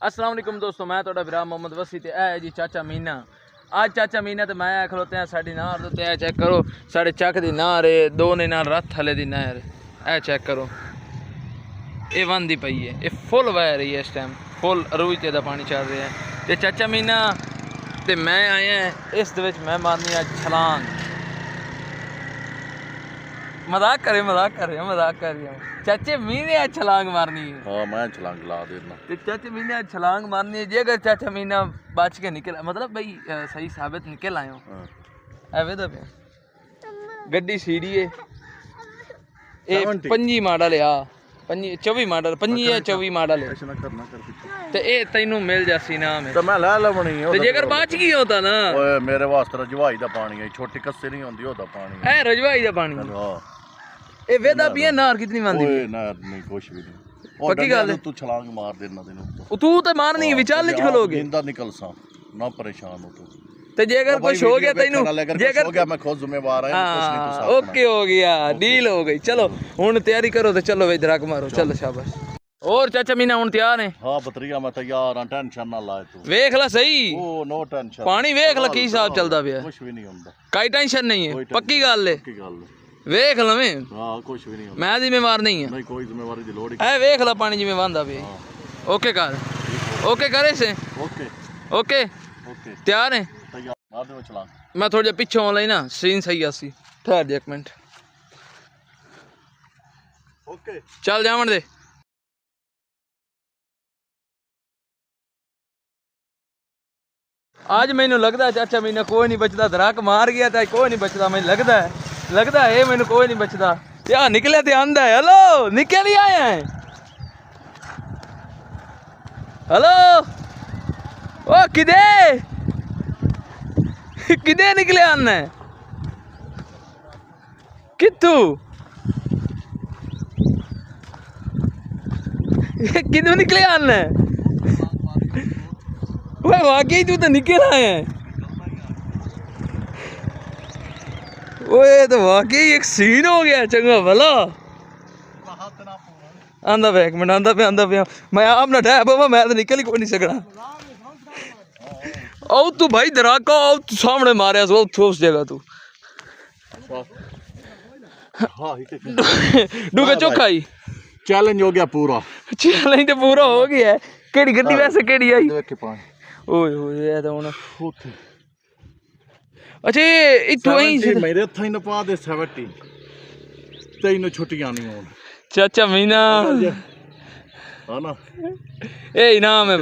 अस्सलाम वालेकुम दोस्तों, मैं थोड़ा विराम मोहम्मद वसी ते है जी चाचा मीना। आज चाचा मीना ते मैं खलोते हैं साड़ी नार ते चेक करो साढ़े चक दी नार है, दो ने नाल रथ थले दी नार है, चेक करो ये बनती पई है, ये फुल वायर रही है इस टाइम, फुल अरूज दा पानी चल रहा है। ते चाचा मीना ते मैं आए हैं इस दे विच मैं मारनी है छलांग। मजाक कर रहे हो चाचे मीने आज छलांग मारनी है। हाँ मैं छलांग ला देना। तो चाचे मीना आज छलांग मारनी है, जे अगर चाचा मीना बच के निकल मतलब भाई सही साबित निकल आए हो। एवे तो पे गड्डी सीढ़ी है ए 25 मॉडल है, 24 मॉडल 25 है 24 मॉडल है ते ए तैनू मिल जासी ना मैं तो मैं ले लवनी है। ते जेकर बच गई होता ना ओए मेरे वास्ते रजवाई दा पानी है, छोटी कस्से नहीं होंदी ओदा पानी ए रजवाई दा पानी। हां ए वेदा पिए नार कितनी मांदी ओए नार नहीं कुछ भी नहीं। पक्की गल है तू छलांग मार देना तेनू तू तो मारनी है विचार च खलोगे जिंदा निकल सा ना परेशान हो तू। ते जेकर कुछ हो गया तैनू जेकर हो गया मैं खुद जिम्मेवार है, कुछ नहीं तू साथ। ओके हो गया, डील हो गई। चलो हुन तैयारी करो ते चलो इधर रख मारो, चलो शाबाश। और चाचा मीना हुन तैयार है? हां बतरिया मैं तैयार हां, टेंशन ना लाए तू। वेख ला सही ओ नो टेंशन, पानी वेख ला की हिसाब चलदा पिया, कुछ भी नहीं हुंदा, कोई टेंशन नहीं है, पक्की गल है, पक्की गल है। वेख लवें हां कुछ भी नहीं हुंदा, मैं जिम्मेवार नहीं है, नहीं कोई जिम्मेवारी दी लोड़ ही है। वेख ला पानी जिवें वांदा पिया। ओके कर, ओके करे से ओके ओके ओके तैयार है? तैयार मार दे चला। मैं थोड़ा जिहा पीछे ऑनलाइन ना सीन सही आसी, ठहर जा एक मिनट। ओके चल जावन दे। आज मैनू लगता है चाचा मीना कोई नहीं बचता, धड़क मार गया था कोई नहीं बचता, मैं लगता है मैनू कोई नहीं बचता। क्या निकले थे आंदा है, हेलो निकल ही आए हैं, हेलो ओ किदे किदे निकले आना है कितू किदू निकले आना है वाकई तू तो निकल आए हैं। ओए तो वाकई एक सीन हो गया चंगा भला। आंदा पे एक मिनट, आंदा पे मैं आप ना ठहर बाबा, मैं तो निकल ही कोई नहीं सकना। आओ तू भाई दराका आओ तू सामने मारे सो उस जगह तू डूबे चौखा ही चैलेंज हो गया पूरा, चैलेंज तो पूरा हो गया है। केड़ी गड्डी वैसे केड़ी आई? ओए ओए ये तो हुन अच्छा इतू ही मेरे हत्थां ही न पा दे 70 तैनू छुट्टियां नहीं होन। चाचा मीना हां ना ए इनाम है